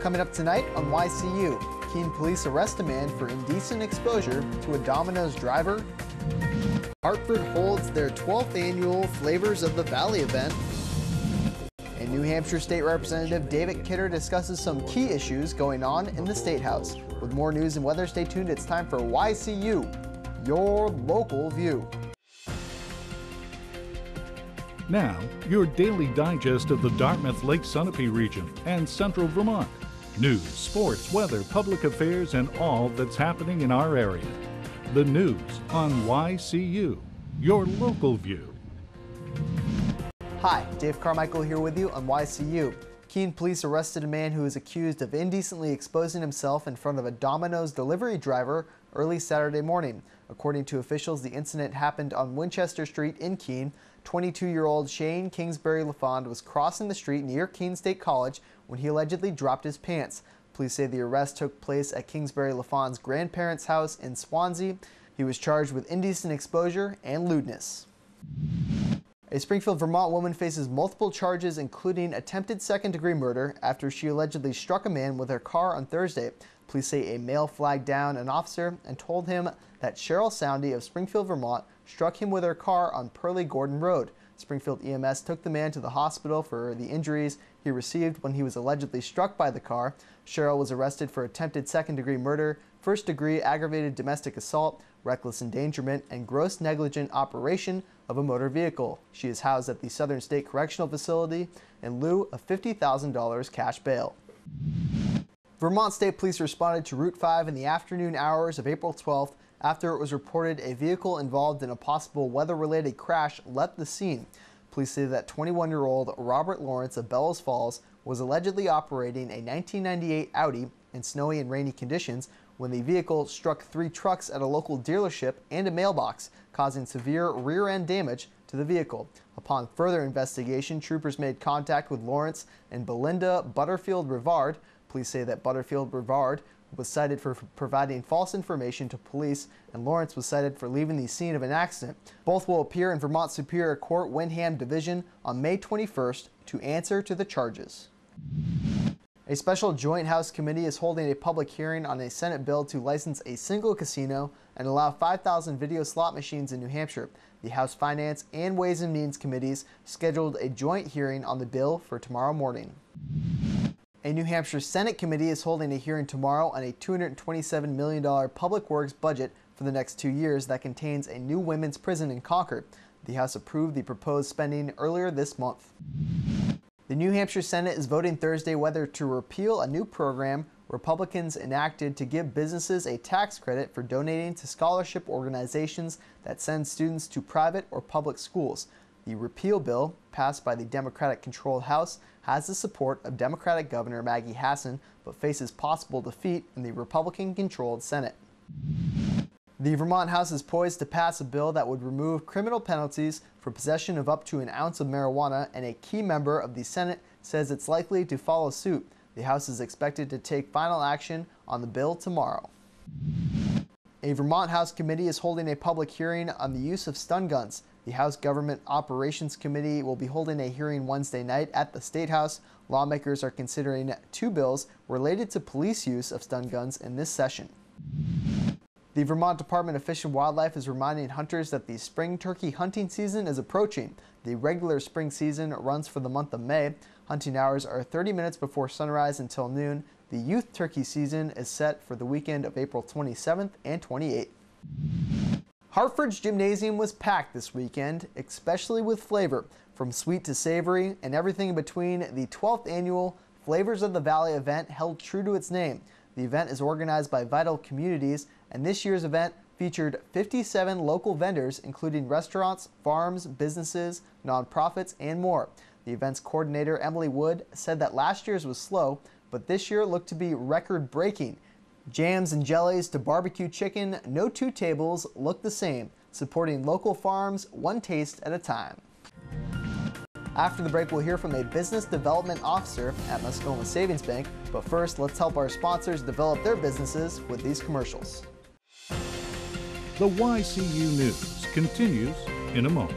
Coming up tonight on YCU, Keene police arrest a man for indecent exposure to a Domino's driver. Hartford holds their 12th annual Flavors of the Valley event. And New Hampshire State Representative David Kidder discusses some key issues going on in the State House. With more news and weather, stay tuned. It's time for YCU, your local view. Now, your daily digest of the Dartmouth Lake Sunapee region and central Vermont. News, sports, weather, public affairs, and all that's happening in our area. The news on YCU, your local view. Hi, Dave Carmichael here with you on YCU. Keene police arrested a man who is accused of indecently exposing himself in front of a Domino's delivery driver early Saturday morning. According to officials, the incident happened on Winchester Street in Keene. 22-year-old Shane Kingsbury LaFond was crossing the street near Keene State College when he allegedly dropped his pants. Police say the arrest took place at Kingsbury LaFond's grandparents' house in Swansea. He was charged with indecent exposure and lewdness. A Springfield, Vermont woman faces multiple charges, including attempted second-degree murder after she allegedly struck a man with her car on Thursday. Police say a male flagged down an officer and told him that Cheryl Soundy of Springfield, Vermont, struck him with her car on Pearly Gordon Road. Springfield EMS took the man to the hospital for the injuries he received when he was allegedly struck by the car. Cheryl was arrested for attempted second-degree murder, first-degree aggravated domestic assault, reckless endangerment, and gross negligent operation of a motor vehicle. She is housed at the Southern State Correctional Facility in lieu of $50,000 cash bail. Vermont State Police responded to Route 5 in the afternoon hours of April 12th after it was reported a vehicle involved in a possible weather-related crash left the scene. Police say that 21-year-old Robert Lawrence of Bellows Falls was allegedly operating a 1998 Audi in snowy and rainy conditions when the vehicle struck 3 trucks at a local dealership and a mailbox, causing severe rear-end damage to the vehicle. Upon further investigation, troopers made contact with Lawrence and Belinda Butterfield-Rivard. Police say that Butterfield-Rivard was cited for providing false information to police, and Lawrence was cited for leaving the scene of an accident. Both will appear in Vermont Superior Court Windham Division on May 21st to answer to the charges. A special joint House committee is holding a public hearing on a Senate bill to license a single casino and allow 5,000 video slot machines in New Hampshire. The House Finance and Ways and Means committees scheduled a joint hearing on the bill for tomorrow morning. A New Hampshire Senate committee is holding a hearing tomorrow on a $227 million public works budget for the next 2 years that contains a new women's prison in Concord. The House approved the proposed spending earlier this month. The New Hampshire Senate is voting Thursday whether to repeal a new program Republicans enacted to give businesses a tax credit for donating to scholarship organizations that send students to private or public schools. The repeal bill, passed by the Democratic-controlled House, has the support of Democratic Governor Maggie Hassan, but faces possible defeat in the Republican-controlled Senate. The Vermont House is poised to pass a bill that would remove criminal penalties for possession of up to an ounce of marijuana, and a key member of the Senate says it's likely to follow suit. The House is expected to take final action on the bill tomorrow. A Vermont House committee is holding a public hearing on the use of stun guns. The House Government Operations Committee will be holding a hearing Wednesday night at the State House. Lawmakers are considering 2 bills related to police use of stun guns in this session. The Vermont Department of Fish and Wildlife is reminding hunters that the spring turkey hunting season is approaching. The regular spring season runs for the month of May. Hunting hours are 30 minutes before sunrise until noon. The youth turkey season is set for the weekend of April 27th and 28th. Hartford's gymnasium was packed this weekend, especially with flavor. From sweet to savory and everything in between, the 12th annual Flavors of the Valley event held true to its name. The event is organized by Vital Communities, and this year's event featured 57 local vendors, including restaurants, farms, businesses, nonprofits, and more. The event's coordinator, Emily Wood, said that last year's was slow, but this year looked to be record-breaking. Jams and jellies to barbecue chicken, no 2 tables look the same, supporting local farms one taste at a time. After the break, we'll hear from a business development officer at Muskoma Savings Bank, but first, let's help our sponsors develop their businesses with these commercials. The YCU News continues in a moment.